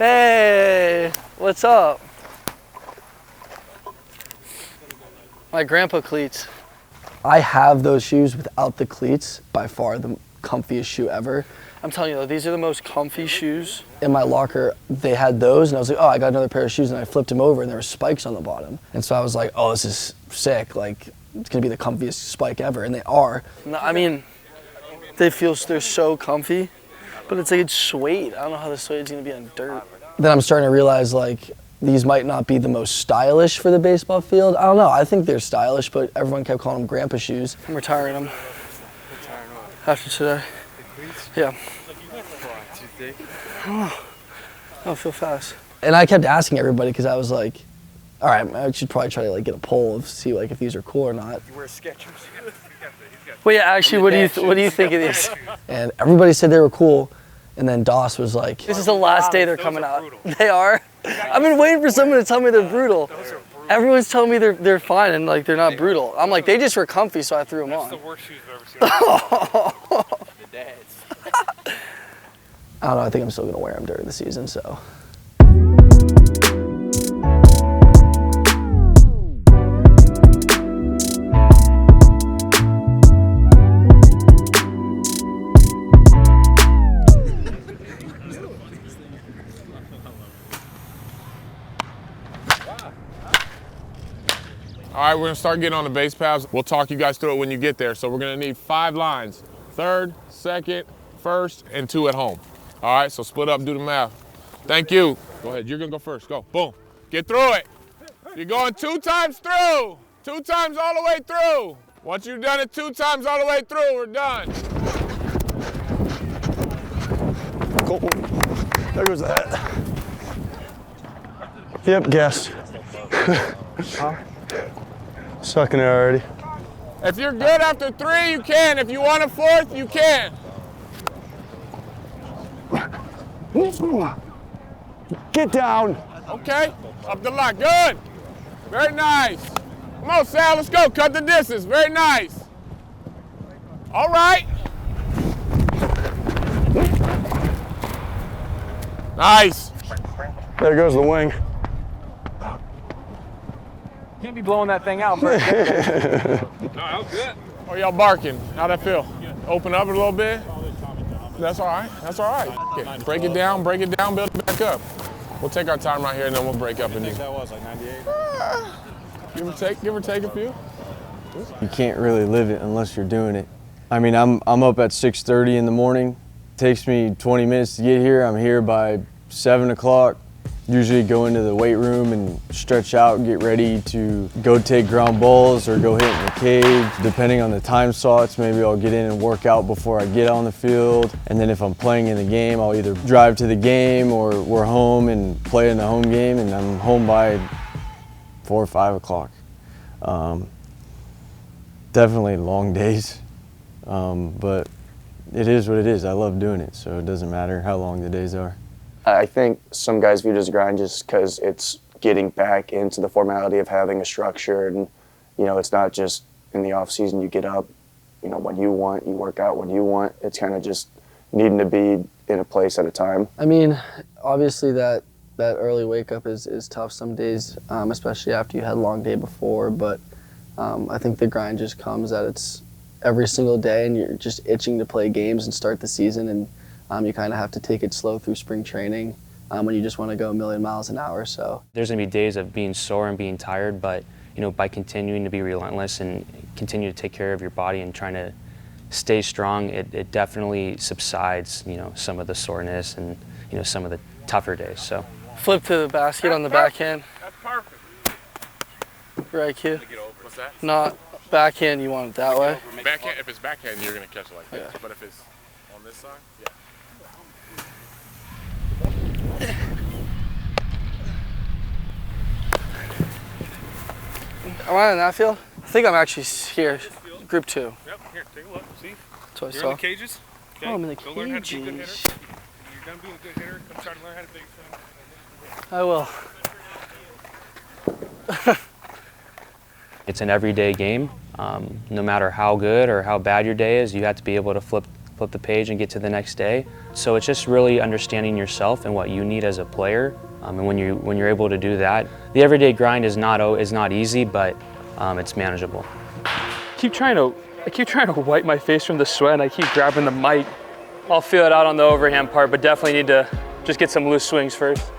Hey, what's up? My grandpa cleats. I have those shoes without the cleats, by far the comfiest shoe ever. I'm telling you though, these are the most comfy shoes. In my locker, they had those and I was like, oh, I got another pair of shoes, and I flipped them over and there were spikes on the bottom. And so I was like, oh, this is sick. Like, it's gonna be the comfiest spike ever, and they are. I mean, they're so comfy, but it's like it's suede. I don't know how the suede's gonna be on dirt. Then I'm starting to realize like, these might not be the most stylish for the baseball field. I don't know, I think they're stylish, but everyone kept calling them grandpa shoes. I'm retiring them. After today. Yeah. Oh, I feel fast. And I kept asking everybody because I was like, all right, I should probably try to like get a poll of see like if these are cool or not. You wear Skechers. Well, yeah, actually, what do you think of these? And everybody said they were cool, and then Doss was like, this is the last day they're coming out. They are? I've been waiting for someone to tell me they're brutal. Everyone's telling me they're fine and like they're not brutal. I'm like, they just were comfy, so I threw them on. That's the worst shoes I've ever seen. The dads. I don't know, I think I'm still gonna wear them during the season, so. All right, we're gonna start getting on the base paths. We'll talk you guys through it when you get there. So we're gonna need 5 lines. 3rd, 2nd, 1st, and 2 at home. All right, so split up and do the math. Thank you. Go ahead, you're gonna go first, go, boom. Get through it. You're going 2 times through. 2 times all the way through. Once you've done it 2 times all the way through, we're done. Cool. There goes that. Yep, guessed. Huh? Sucking it already. If you're good after 3, you can. If you want a 4th, you can. Get down. Okay, up the lot, good. Very nice. Come on, Sal, let's go, cut the distance, very nice. All right. Nice. There goes the wing. Can't be blowing that thing out first. No, that was good. Oh, y'all barking. How'd that feel? Open up a little bit? That's all right. That's all right. Okay. Break it down, build it back up. We'll take our time right here and then we'll break up. I think that was like 98? Give or take a few. You can't really live it unless you're doing it. I mean, I'm up at 6:30 in the morning. It takes me 20 minutes to get here. I'm here by 7 o'clock. Usually go into the weight room and stretch out and get ready to go take ground balls or go hit in the cage. Depending on the time slots, maybe I'll get in and work out before I get on the field. And then if I'm playing in the game, I'll either drive to the game or we're home and play in the home game, and I'm home by 4 or 5 o'clock. Definitely long days, but it is what it is. I love doing it, so it doesn't matter how long the days are. I think some guys view it as a grind just because it's getting back into the formality of having a structure, and you know, it's not just in the off season you get up, you know, when you want, you work out when you want. It's kind of just needing to be in a place at a time. I mean, obviously that early wake up is tough some days, especially after you had a long day before, but I think the grind just comes that it's every single day and you're just itching to play games and start the season, and you kind of have to take it slow through spring training when you just want to go a million miles an hour. So there's going to be days of being sore and being tired, but you know, by continuing to be relentless and continue to take care of your body and trying to stay strong, it definitely subsides, you know, some of the soreness and, you know, some of the tougher days. So flip to the basket on the backhand. That's perfect. Right, kid? What's that? Not backhand, you want it that way? Backhand, if it's backhand, you're going to catch it like this. Yeah. But if it's on this side, yeah. Am I in that field? I think I'm actually here, group 2. Yep, here, take a look, see? That's what I You're saw. in the cages. Okay. Oh, I'm in the Go learn how to be a good hitter. cages. You're done being a good hitter, come try to learn how to be a I will. it's an everyday game. No matter how good or how bad your day is, you have to be able to flip flip the page and get to the next day. So it's just really understanding yourself and what you need as a player. And when you're able to do that, the everyday grind is not easy, but it's manageable. I keep trying to wipe my face from the sweat, and I keep grabbing the mic. I'll feel it out on the overhand part, but definitely need to just get some loose swings first.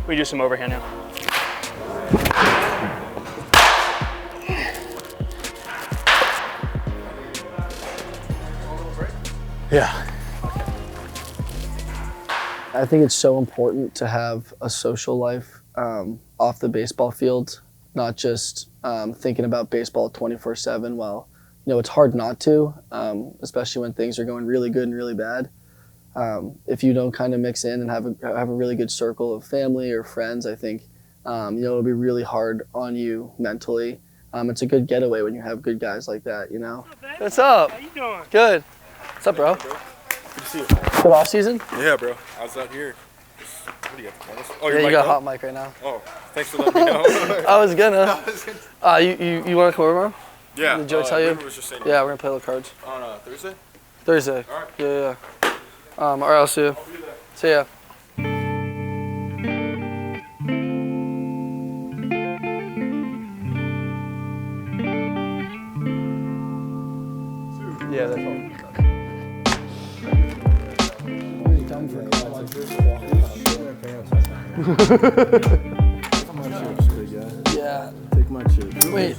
We do some overhand now. Yeah. I think it's so important to have a social life off the baseball field, not just thinking about baseball 24/7. Well, you know, it's hard not to, especially when things are going really good and really bad. If you don't kind of mix in and have a really good circle of family or friends, I think you know, it'll be really hard on you mentally. It's a good getaway when you have good guys like that, you know. What's up? How you doing? Good. What's up, bro? Good to see you. Good off season? Yeah, bro. I was out here. What do you got? Oh, yeah, you got a hot mic right now. Oh, thanks for letting me know. I was gonna. You want to come over, bro? Yeah. Did Joe tell you? Was just saying Yeah, we're gonna play little cards. On Thursday? Thursday. All right. Yeah. All right, I'll see you. See ya. Yeah, that's all. Yeah. Take my chip. Wait.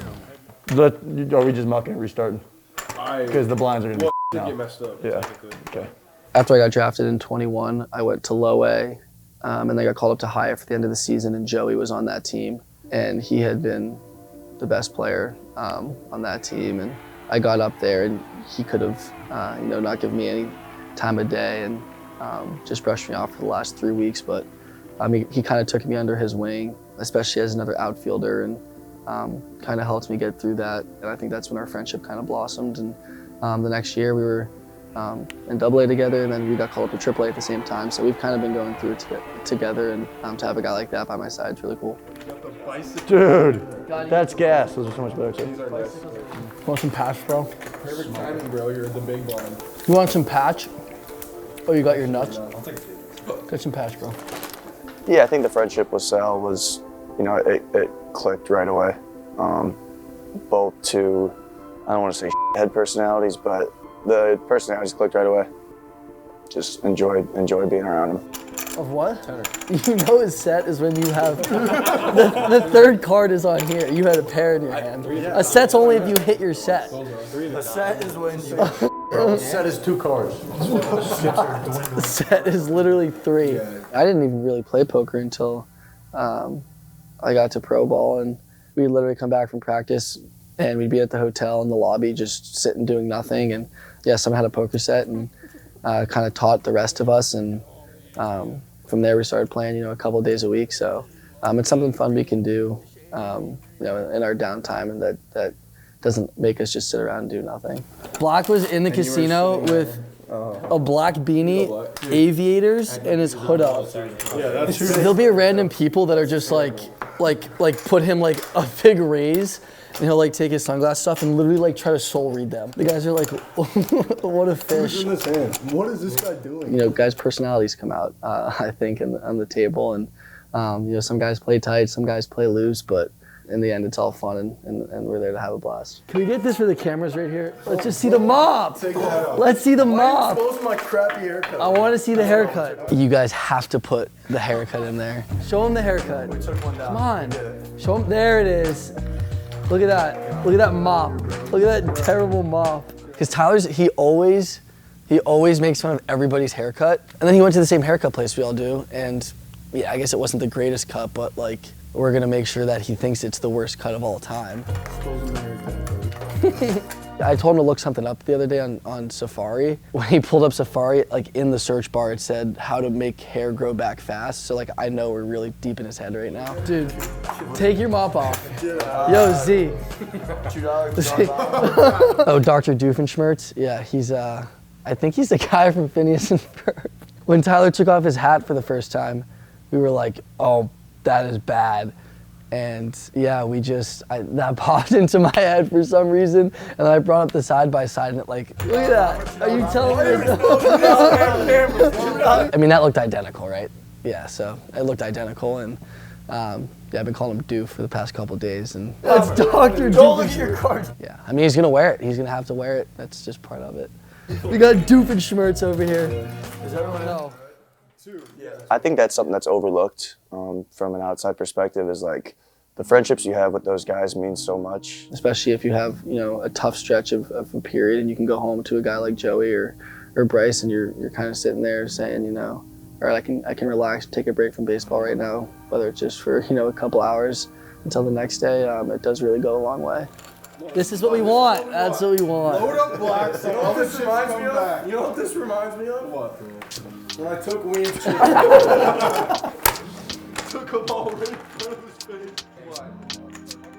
Are we just mucking and restarting? Because the blinds are going to get messed up. Yeah. Okay. After I got drafted in 21, I went to low A, and then got called up to high A for the end of the season, and Joey was on that team, and he had been the best player on that team, and I got up there, and he could have, you know, not given me any time of day, and just brushed me off for the last 3 weeks, but I mean, he kind of took me under his wing, especially as another outfielder, and kind of helped me get through that, and I think that's when our friendship kind of blossomed, and the next year we were in AA together, and then we got called up to AAA at the same time, so we've kind of been going through it together, and to have a guy like that by my side is really cool. Dude, that's gas. Those are so much better too. Want some patch, bro? Perfect timing, bro. You're the big one. You want some patch? Oh, you got your nuts? Get some patch, bro. Yeah, I think the friendship with Sal was, you know, it clicked right away. Both two, I don't want to say head personalities, but the personalities clicked right away. Just enjoy being around him. Of what? You know his set is when you have, the third card is on here. You had a pair in your hand. A set's only if you hit your set. A set is when a set is 2 cards. The set is literally 3. I didn't even really play poker until I got to pro ball, and we'd literally come back from practice and we'd be at the hotel in the lobby just sitting doing nothing, and yeah, someone had a poker set and kind of taught the rest of us, and from there we started playing, you know, a couple days a week. So it's something fun we can do, you know, in our downtime, and that doesn't make us just sit around and do nothing. Black was in the casino with a black beanie, aviators, and his hood up. Yeah, that's true. There'll be random people that are just like put him like a big raise, and he'll like take his sunglasses off and literally like try to soul read them. The guys are like, what a fish. In this hand. What is this guy doing? You know, guys' personalities come out, I think, on the table, and you know, some guys play tight, some guys play loose, but in the end, it's all fun, and we're there to have a blast. Can we get this for the cameras right here? Let's just see the mop. Let's see the mop. Expose my crappy haircut. I want to see the haircut. You guys have to put the haircut in there. Show him the haircut. We took one down. Come on. Show him. There it is. Look at that. Look at that mop. Look at that terrible mop. Because Tyler's, he always makes fun of everybody's haircut. And then he went to the same haircut place we all do. And yeah, I guess it wasn't the greatest cut, but like, we're gonna make sure that he thinks it's the worst cut of all time. I told him to look something up the other day on Safari. When he pulled up Safari, like in the search bar, it said how to make hair grow back fast. So like, I know we're really deep in his head right now. Dude, take your mop off. Yo, Z. Oh, Dr. Doofenshmirtz? Yeah, he's, I think he's the guy from Phineas and Ferb. When Tyler took off his hat for the first time, we were like, oh, that is bad. And yeah, that popped into my head for some reason, and I brought up the side by side, and look at that. Are you telling me? I mean, that looked identical, right? Yeah, so it looked identical, and yeah, I've been calling him Doof for the past couple of days, and that's Dr. Doof. Don't look at your card. Yeah, I mean, he's gonna wear it. He's gonna have to wear it. That's just part of it. We got Doof and Schmertz over here. Does everyone know? I think that's something that's overlooked from an outside perspective, is like the friendships you have with those guys mean so much. Especially if you have, a tough stretch of a period, and you can go home to a guy like Joey or Bryce, and you're kind of sitting there saying, all right, I can relax, take a break from baseball right now, whether it's just for, a couple hours until the next day. It does really go a long way. This is what we want. That's what we want. Load up blacks. You know what this reminds me of? You know what this reminds me of? What? When I took Wiemer. Took a ball right in front of his face.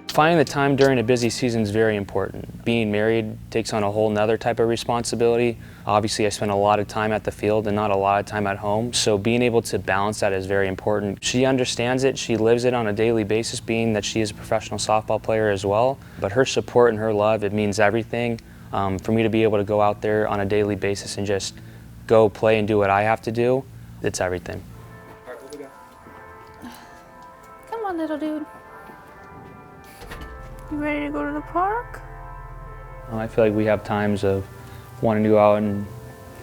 Finding the time during a busy season is very important. Being married takes on a whole nother type of responsibility. Obviously, I spend a lot of time at the field and not a lot of time at home, so being able to balance that is very important. She understands it, she lives it on a daily basis, being that she is a professional softball player as well. But her support and her love, it means everything. For me to be able to go out there on a daily basis and just go play and do what I have to do, it's everything. Come on, little dude. You ready to go to the park? I feel like we have times of wanting to go out and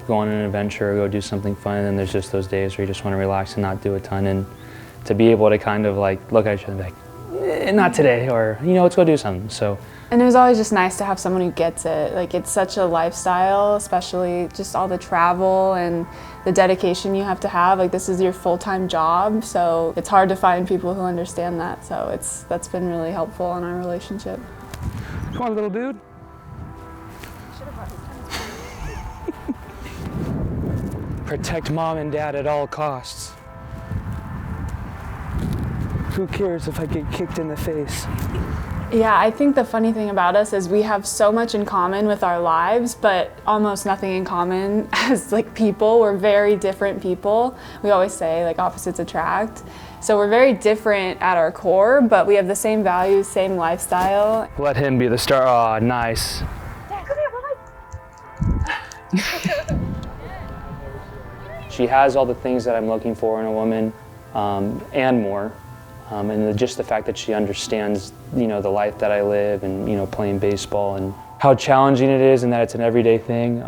go on an adventure or go do something fun, and then there's just those days where you just want to relax and not do a ton, and to be able to kind of like look at each other and be like, not today, or let's go do something. So. And it was always just nice to have someone who gets it. Like, it's such a lifestyle, especially just all the travel and the dedication you have to have. Like, this is your full-time job, so it's hard to find people who understand that. So that's been really helpful in our relationship. Come on, little dude. Protect mom and dad at all costs. Who cares if I get kicked in the face? Yeah, I think the funny thing about us is we have so much in common with our lives, but almost nothing in common as people. We're very different people. We always say opposites attract. So we're very different at our core, but we have the same values, same lifestyle. Let him be the star. Aw, nice. Dad, come here, bud. She has all the things that I'm looking for in a woman, and more. And just the fact that she understands, the life that I live and, playing baseball and how challenging it is and that it's an everyday thing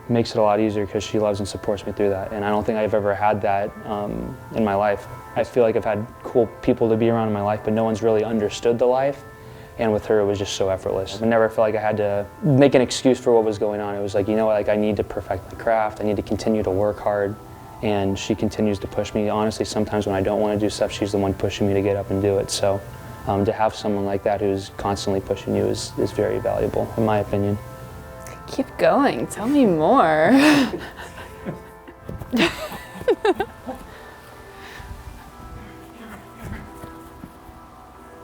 makes it a lot easier because she loves and supports me through that. And I don't think I've ever had that in my life. I feel like I've had cool people to be around in my life, but no one's really understood the life. And with her, it was just so effortless. I never felt like I had to make an excuse for what was going on. It was like, I need to perfect my craft. I need to continue to work hard. And she continues to push me. Honestly, sometimes when I don't want to do stuff, she's the one pushing me to get up and do it. So to have someone like that who's constantly pushing you is very valuable, in my opinion. Keep going. Tell me more.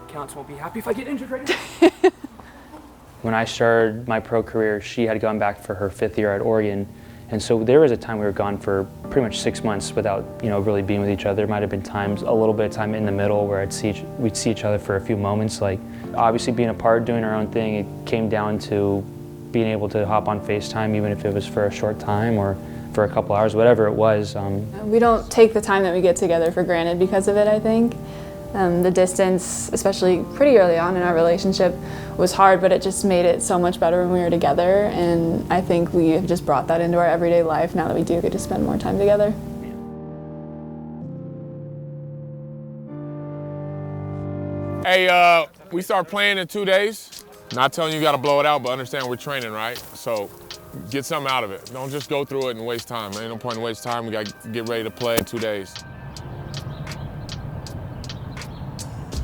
Counts won't be happy if I get injured right now. When I started my pro career, she had gone back for her 5th year at Oregon. And so there was a time we were gone for pretty much 6 months without, really being with each other. There might have been times, a little bit of time in the middle where we'd see each other for a few moments. Like, obviously being apart, doing our own thing, it came down to being able to hop on FaceTime, even if it was for a short time or for a couple hours, whatever it was. We don't take the time that we get together for granted because of it, I think. The distance, especially pretty early on in our relationship, was hard, but it just made it so much better when we were together, and I think we have just brought that into our everyday life now that we do get to spend more time together. Hey, we start playing in 2 days. Not telling you got to blow it out, but understand we're training, right? So get something out of it. Don't just go through it and waste time. Ain't no point in waste time. We got to get ready to play in 2 days.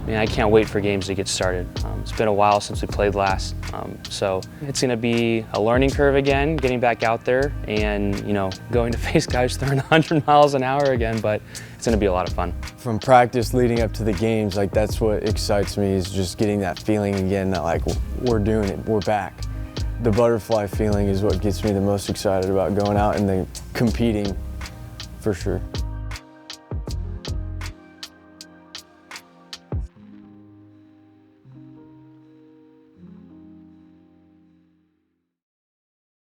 I can't wait for games to get started. It's been a while since we played last, so it's going to be a learning curve again, getting back out there and, going to face guys throwing 100 miles an hour again, but it's going to be a lot of fun. From practice leading up to the games, that's what excites me, is just getting that feeling again that we're doing it, we're back. The butterfly feeling is what gets me the most excited about going out and then competing, for sure.